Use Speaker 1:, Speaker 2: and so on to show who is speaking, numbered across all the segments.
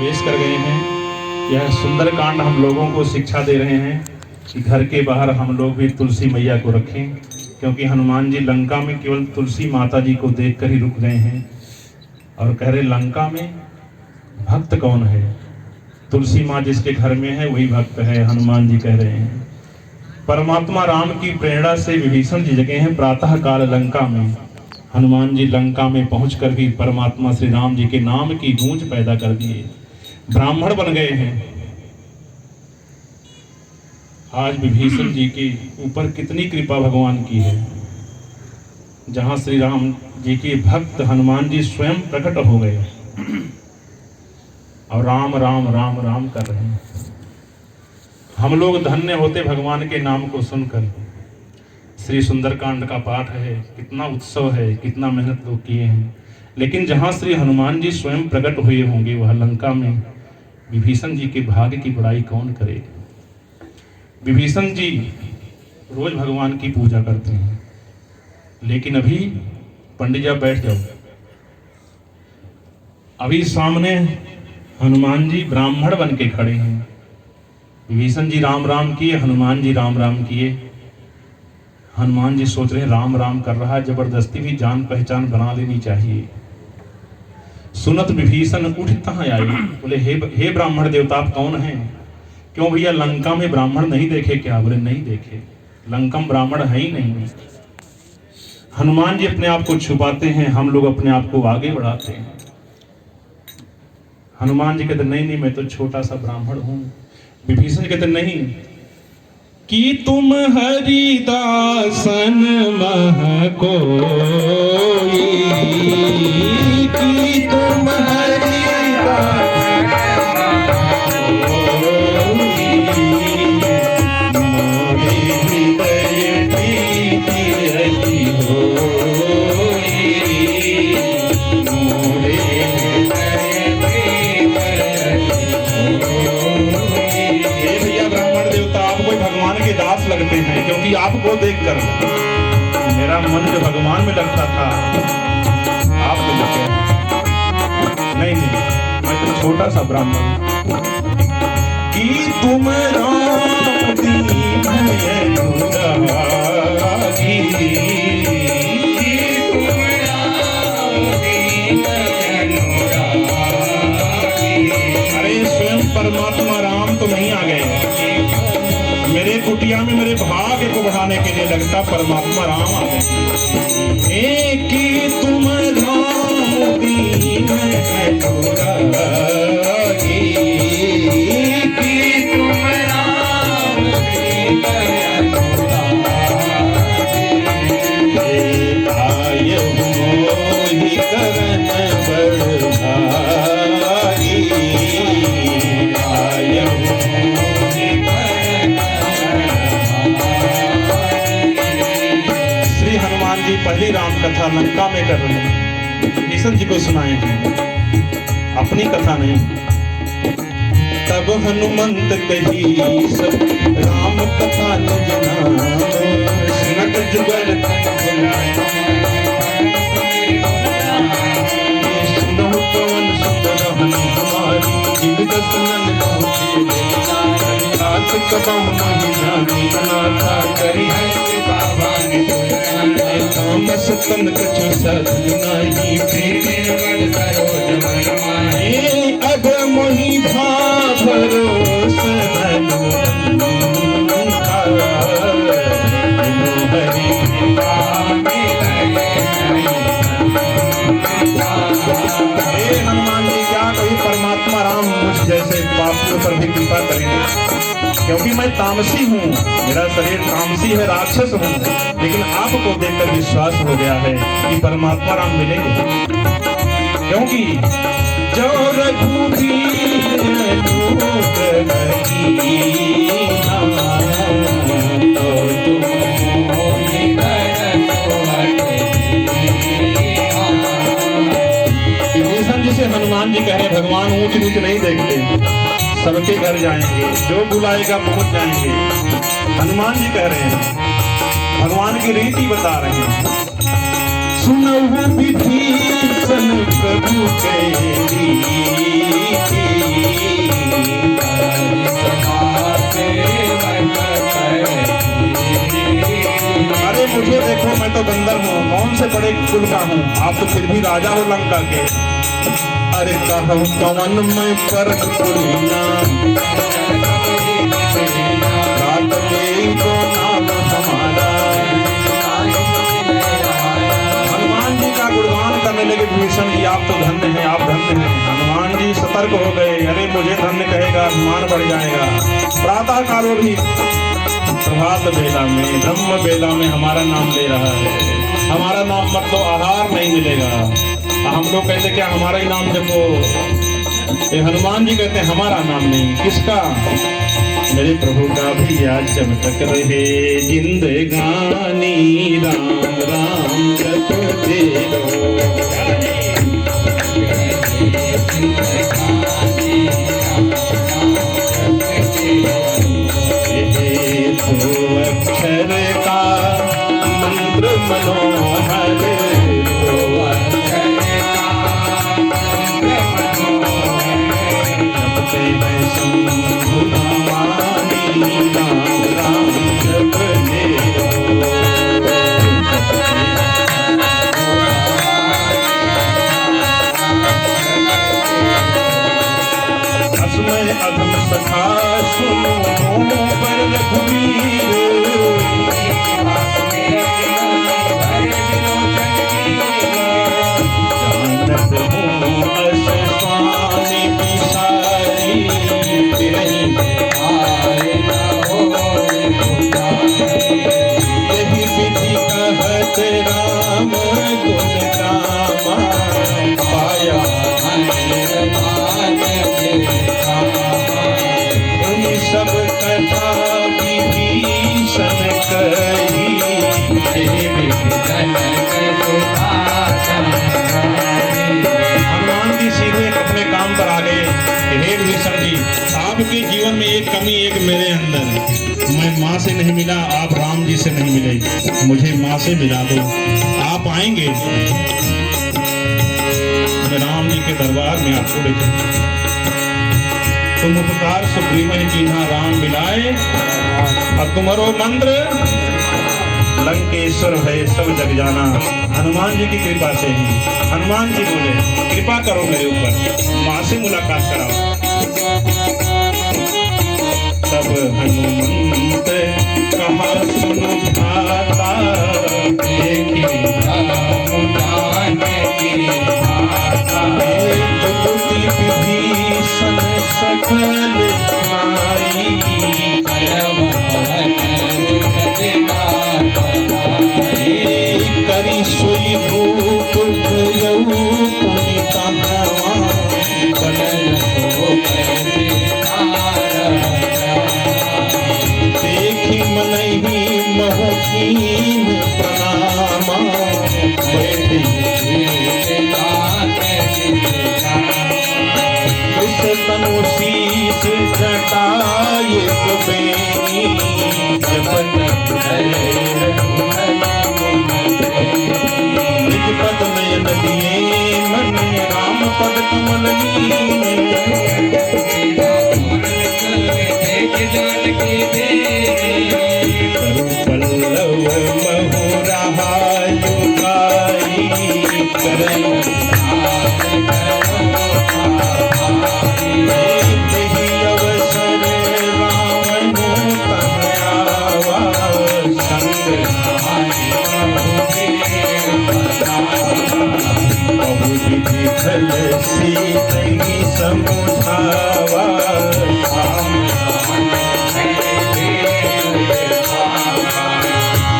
Speaker 1: प्रवेश कर गए हैं। यह सुंदरकांड हम लोगों को शिक्षा दे रहे हैं कि घर के बाहर हम लोग भी तुलसी मैया को रखें, क्योंकि हनुमान जी लंका में केवल तुलसी माता जी को देखकर ही रुक गए हैं और कह रहे लंका में भक्त कौन है? तुलसी माँ जिसके घर में है वही भक्त है, हनुमान जी कह रहे हैं। परमात्मा राम की प्रेरणा से विभीषण जी जगह हैं प्रातः काल लंका में। हनुमान जी लंका में पहुंचकर भी परमात्मा श्री राम जी के नाम की गूंज पैदा कर दिए, ब्राह्मण बन गए हैं। आज विभीषण जी के ऊपर कितनी कृपा भगवान की है, जहां श्री राम जी के भक्त हनुमान जी स्वयं प्रकट हो गए और राम राम राम राम कर रहे हैं। हम लोग धन्य होते भगवान के नाम को सुनकर। श्री सुंदरकांड का पाठ है, कितना उत्सव है, कितना मेहनत लोग किए हैं, लेकिन जहां श्री हनुमान जी स्वयं प्रकट हुए होंगे वह लंका में विभीषण जी के भाग्य की बड़ाई कौन करे। विभीषण जी रोज भगवान की पूजा करते हैं, लेकिन अभी पंडित जी बैठ जाओ, अभी सामने हनुमान जी ब्राह्मण बन के खड़े हैं। विभीषण जी राम राम किए, हनुमान जी राम राम किए। हनुमान जी सोच रहे राम राम कर रहा है, जबरदस्ती भी जान पहचान बना लेनी चाहिए। सुनत विभीषण उठ कहाँ आए, बोले हे ब्राह्मण देवता आप कौन हैं? क्यों भैया लंका में ब्राह्मण नहीं देखे क्या? बोले नहीं देखे, लंका में ब्राह्मण है ही नहीं। हनुमान जी अपने आप को छुपाते हैं, हम लोग अपने आप को आगे बढ़ाते हैं। हनुमान जी कहते नहीं मैं तो छोटा सा ब्राह्मण हूं। विभीषण जी कहते नहीं कि तुम हरिदासन मह कोई, कि तुम हरिदासन मोरे हृदय प्रीति रति होई, मोरे हृदय प्रीति रति होई। हे भैया ब्राह्मण देवता आप कोई भगवान के दास लगते हैं, क्योंकि आपको देखकर मेरा मन जो भगवान में लगता था आप तो लगे नहीं मैं तो छोटा सा ब्राह्मण। कि तुम राम दीन अनुरागी, तुम राम दीन अनुरागी। अरे स्वयं परमात्मा राम तो नहीं आ गए, मेरे कुटिया में मेरे भाग्य को बढ़ाने के लिए लगता परमात्मा राम आ गए। एक तुम राम दीन अनुरागी, कि तुम राम दीन अनुरागी। आय मोहि करन बड़ भागी, आय मोहि करन। श्री हनुमान जी पहली राम कथा लंका में कर रहे हैं, विभीषण जी को सुनाए हैं, अपनी कथा नहीं। तब हनुमंत कही सब राम कथा न जानो, सुनत जुगल सुनहु पवन सुत रहनि हमारी, जिन दसनन पहुँचे रात कबम नहीं जानी, अनाथा करी है बाबा ने तामस तन कछु साधु नाही, प्रेमे बल सरोज मन माही। अब मोहि भाव भरोस हनु हरि कृपा मिले। हे हनुमान जी क्या कभी परमात्मा राम मुझ जैसे पापियों पर भी कृपा करेंगे, क्योंकि मैं तामसी हूँ, मेरा शरीर तामसी है, राक्षस हूँ, लेकिन आपको देखकर विश्वास हो गया है कि परमात्मा राम मिलेंगे। क्योंकि जो रघुवीर अनूप विभीषण जी से हनुमान जी कह रहे भगवान ऊंच नीच नहीं देखते, सबके घर जाएंगे, जो बुलाएगा पहुंच जाएंगे। हनुमान जी कह रहे हैं, भगवान की रीति बता रहे हैं। सुनहु विभीषण प्रभु के रीति, बड़े कुल का हूँ, आप तो फिर भी राजा हो लंका के। अरे कहूँ पवन में पर पुरीना, रात में तो नाम हमारा। हनुमान जी का गुणगान करने लगे विभीषण जी, आप तो धन्य हैं, आप धन्य हैं। हनुमान जी सतर्क हो गए, अरे मुझे धन्य कहेगा मान बढ़ जाएगा। प्रातः काल भी प्रभात बेला में, ब्रह्म बेला में हमारा नाम ले रहा है। हमारा नाम मतलब आहार नहीं मिलेगा। हम लोग कहते क्या हमारा ही नाम जपो, ये हनुमान जी कहते हैं हमारा नाम नहीं, किसका? मेरे प्रभु का भी आज जब तक रहे जिंदगानी, राम राम जपते रहो। अक्षर का मंत्र मनोहर, दो अक्षर का मंत्र मनोहर, जपते हैं शंभु भवानी, राम राम जपते रहो। असमय अधम सखा सुनो पर रघुवीर, जानत हूँ अस स्वामी पिसारी, तेरी आए न होए पुकारे। यही विधि कहत राम गुण गामा, पाया सब कथा विभीषण कही, हनुमान जी सीधे अपने काम पर आ गए। हे विभीषण जी, आपके जीवन में एक कमी एक मेरे अंदर, मैं माँ से नहीं मिला, आप राम जी से नहीं मिले, मुझे माँ से मिला दो। आप आएंगे मैं राम जी के दरबार में आपको लेकर, तुम उपकार सुग्रीव जी हाँ राम मिलाए, और तुम्हारो मंत्र लंकेश्वर है सब जग जाना। हनुमान जी की कृपा से ही हनुमान जी बोले कृपा करो मेरे ऊपर, माँ से मुलाकात कराओ। तब हनुमंत कहा सुनो भ्राता, विभीषण सकल माई, करी सोई भूप गयऊ पुनिता देखी मनहि महकीन प्रणामा, बैठी तनु शीश जटाए बेनी, जपत निज पद में नदिए मन, राम पद कमल पल्लव महुराहायु गाई, अवसर रावण तनयावा, संग बहु विधि फल सीतहि समुझावा,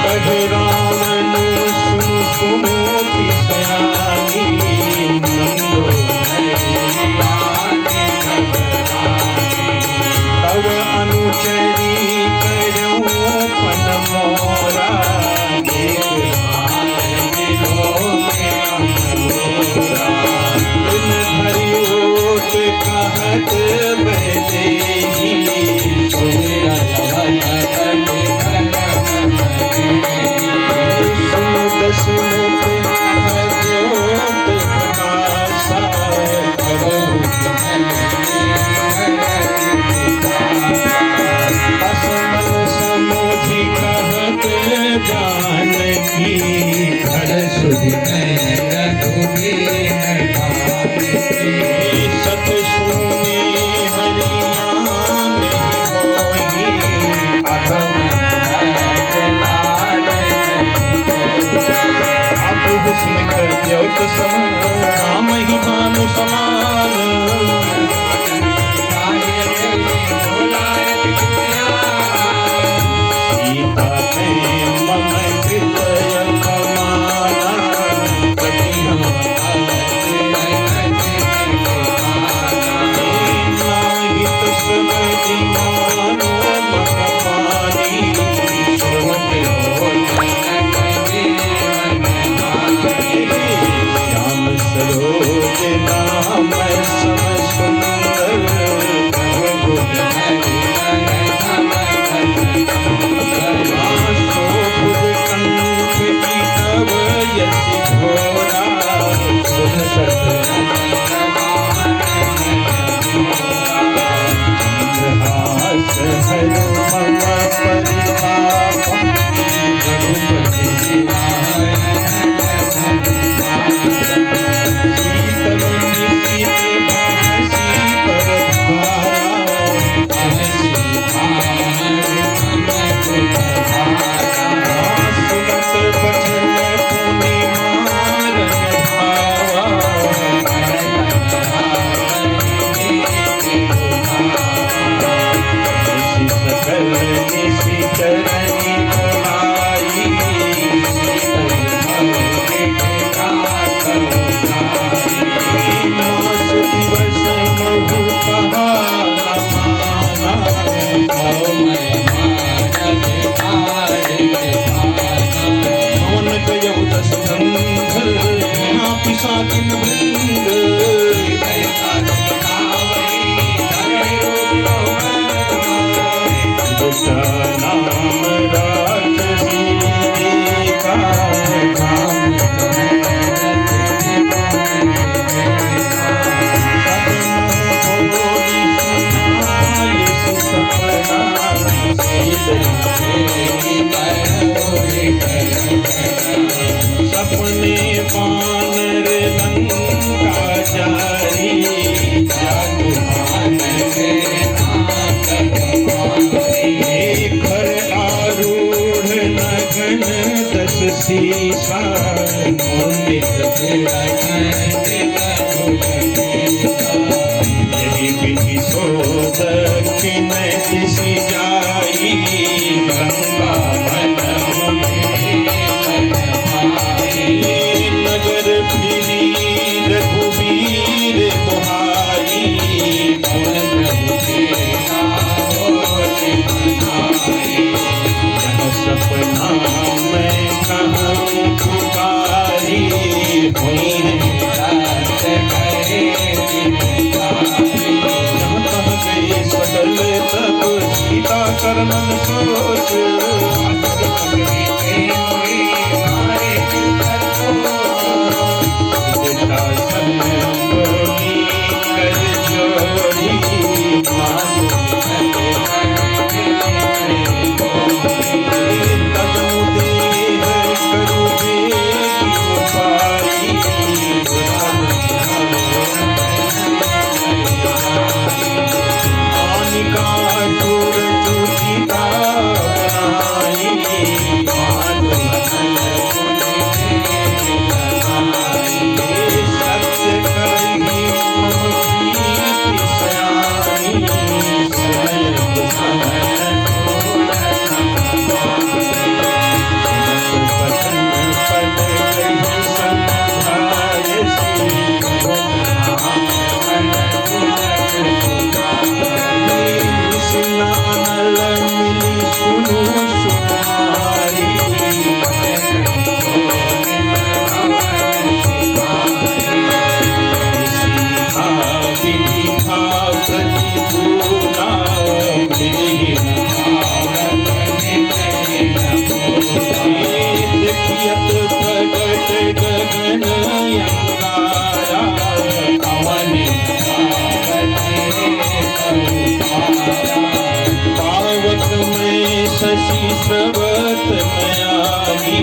Speaker 1: कहे रावण सुमोति सयानी, नंदो तव अनुचरी करऊं पन मोरा, कहत बहदेही, दस मुख भगवत प्रकाशा, असमन समोधि कहत जानकी, घर सुधि द्यौत सम राम ही भानु समान सीता में मम कृतय कमाना नाहित समझ मानो मम पानी श्रवण हो श्याम सरोज नाम सम सुंदर शोभुज कंठ की तब यश घोरा सुन चंद्रहास हर मम परिताप रघुपति शीतल निशित भाषी सुनत बचन पुनि मारन भावा सकल निशिचरणी उड़ाई मास दिवस महु कहा पवन गयौ दस कंध यहाँ पिशाचिन वृंद दुष्टा नाम राजसी का नाम सपने वानर लंका जारी जादू खर आरूढ़ नगन दस सीसा यही विधि सो दक्षिण दिश जाई गंगा नगर फिरी रघुवीर दुहाई जन सपना मैं कहूँ पुकारी हुई जहाँ तहाँ गई सदल तब सीता करमन सोच शशि स्रवत नयागी